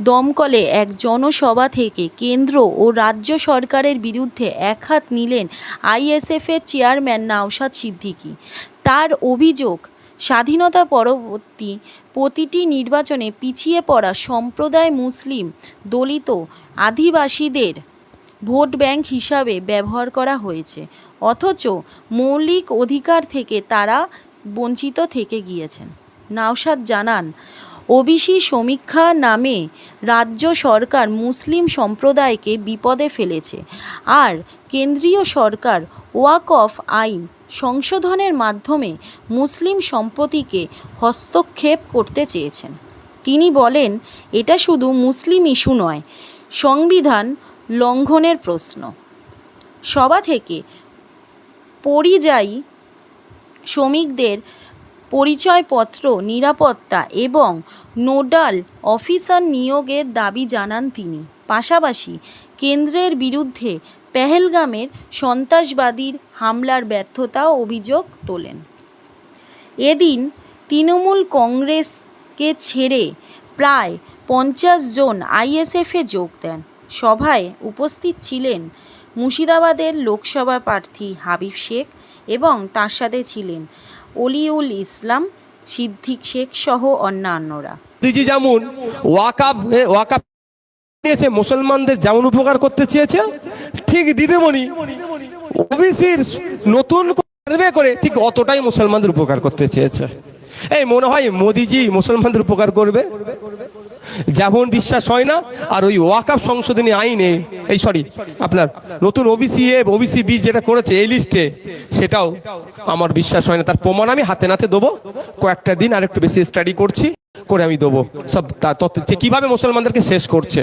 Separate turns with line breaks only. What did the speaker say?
দমকলে এক জনসভা থেকে কেন্দ্র ও রাজ্য সরকারের বিরুদ্ধে একহাত নিলেন আইএসএফের চেয়ারম্যান নওশাদ সিদ্দিকী। তার অভিযোগ, স্বাধীনতা পরবর্তী প্রতিটি নির্বাচনে পিছিয়ে পড়া সম্প্রদায় মুসলিম, দলিত, আদিবাসীদের ভোট ব্যাংক হিসাবে ব্যবহার করা হয়েছে, অথচ মৌলিক অধিকার থেকে তারা বঞ্চিত থেকে গিয়েছেন। নওশাদ জানান, ওবিসি সমীক্ষা নামে রাজ্য সরকার মুসলিম সম্প্রদায়কে বিপদে ফেলেছে, আর কেন্দ্রীয় সরকার ওয়াকফ আইন সংশোধনের মাধ্যমে মুসলিম সম্পত্তিকে হস্তক্ষেপ করতে চেয়েছেন। তিনি বলেন, এটা শুধু মুসলিম ইস্যু নয়, সংবিধান লঙ্ঘনের প্রশ্ন। সভা থেকে পরিযায়ী শ্রমিকদের পরিচয়পত্র, নিরাপত্তা এবং নোডাল অফিসার নিয়োগের দাবি জানান তিনি। পাশাপাশি কেন্দ্রের বিরুদ্ধে পেহেলগামের সন্ত্রাসবাদীর হামলার ব্যর্থতা অভিযোগ তোলেন। এদিন তৃণমূল কংগ্রেসকে ছেড়ে প্রায় 50 জন আইএসএফে যোগ দেন। সভায় উপস্থিত ছিলেন মুর্শিদাবাদের লোকসভা প্রার্থী হাবিব শেখ এবং তার সাথে ছিলেন অলিউল ইসলাম, সিদ্দিক শেখ সহ অন্যান্যরা।
মোদিজি যেমন ওয়াকাব নিয়েছে, মুসলমানদের যেমন উপকার করতে চেয়েছে, ঠিক দিদিমণি ওবিসির নতুন সার্ভে করে ঠিক অতটাই মুসলমানদের উপকার করতে চেয়েছে। এই মনে হয় মোদিজি মুসলমানদের উপকার করবে যেমন বিশ্বাস হয় না। আর ওই ওয়াকাব সংশোধনী আইনে আপনার নতুন ওবিসি বি যেটা করেছে এই লিস্টে, সেটাও আমার বিশ্বাস হয় না। তার প্রমাণ আমি হাতে নাতে দেবো, কয়েকটা দিন আর একটু বেশি স্টাডি করছি, করে আমি দেবো সব তথ্য কিভাবে মুসলমানদেরকে শেষ করছে।